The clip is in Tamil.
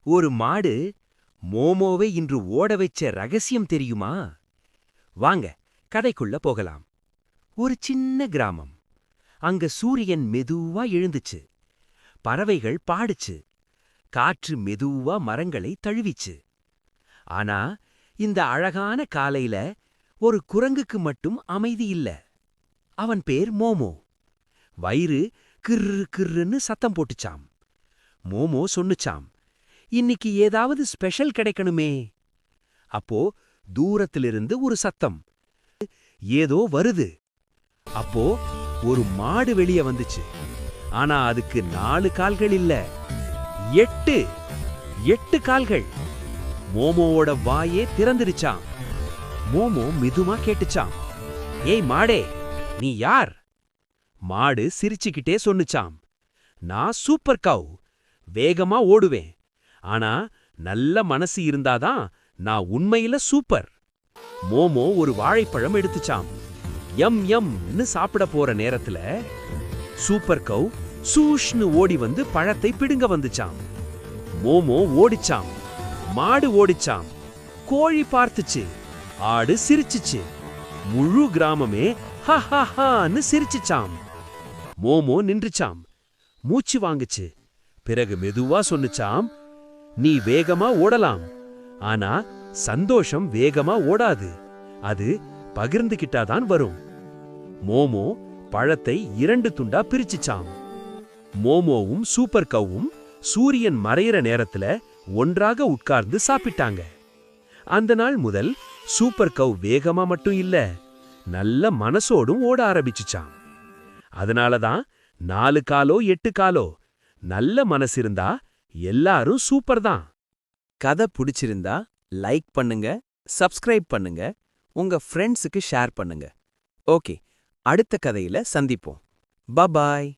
ஒரு மாடு மோமோவை இன்று ஓட வச்ச ரகசியம் தெரியுமா? வாங்க கதைக்குள்ள போகலாம். ஒரு சின்ன கிராமம். அங்க சூரியன் மெதுவா எழுந்துச்சு. பறவைகள் பாடுச்சு. காற்று மெதுவா மரங்களை தழுவிச்சு. ஆனா இந்த அழகான காலையில ஒரு குரங்குக்கு மட்டும் அமைதி இல்ல. அவன் பேர் மோமோ. வயிறு கிர்ரு கிர்ருன்னு சத்தம் போட்டுச்சாம். மோமோ சொன்னுச்சாம், இன்னிக்கு ஏதாவது ஸ்பெஷல் கிடைக்கணுமே. அப்போ தூரத்திலிருந்து ஒரு சத்தம், ஏதோ வருது. அப்போ ஒரு மாடு வெளிய வந்துச்சு. ஆனா அதுக்கு 4 கால்கள் இல்ல, 8 கால்கள். மோமோவோட வாயே திறந்துடுச்சாம். மோமோ மெதுவா கேட்டுச்சாம், ஏய் மாடே, நீ யார்? மாடு சிரிச்சுக்கிட்டே சொன்னுச்சாம், நான் சூப்பர் கவ், வேகமா ஓடுவேன். ஆனா நல்ல மனசு இருந்தாதான் நான் உண்மையில சூப்பர். மோமோ ஒரு வாழைப்பழம் எடுத்துச்சாம். யம் யம்னு சாப்பிட போற நேரத்துல சூப்பர் கவ் சூஷ்னு ஓடி வந்து பழத்தை பிடுங்க வந்துச்சாம். மோமோ ஓடிச்சாம், மாடு ஓடிச்சாம், கோழி பார்த்துச்சு, ஆடு சிரிச்சுச்சு, முழு கிராமமே ஹஹான்னு சிரிச்சுச்சாம். மோமோ நின்றுச்சாம், மூச்சு வாங்குச்சு. பிறகு மெதுவா சொன்னுச்சாம், நீ வேகமா ஓடலாம், ஆனா சந்தோஷம் வேகமா ஓடாது, அது பகிர்ந்துகிட்டாதான் வரும். மோமோ பழத்தை 2 துண்டா பிரிச்சுச்சாம். மோமோவும் சூப்பர் கவ்வும் சூரியன் மறையிற நேரத்துல ஒன்றாக உட்கார்ந்து சாப்பிட்டாங்க. அந்த நாள் முதல் சூப்பர் கவ் வேகமா மட்டும் இல்ல, நல்ல மனசோடும் ஓட ஆரம்பிச்சுச்சாம். அதனாலதான் 4 காலோ 8 காலோ, நல்ல மனசு இருந்தா எல்லாரும் சூப்பர் தான். கதை பிடிச்சிருந்தா லைக் பண்ணுங்க, சப்ஸ்கிரைப் பண்ணுங்க, உங்க ஃப்ரெண்ட்ஸுக்கு ஷேர் பண்ணுங்க. ஓகே, அடுத்த கதையில சந்திப்போம். பபாய்.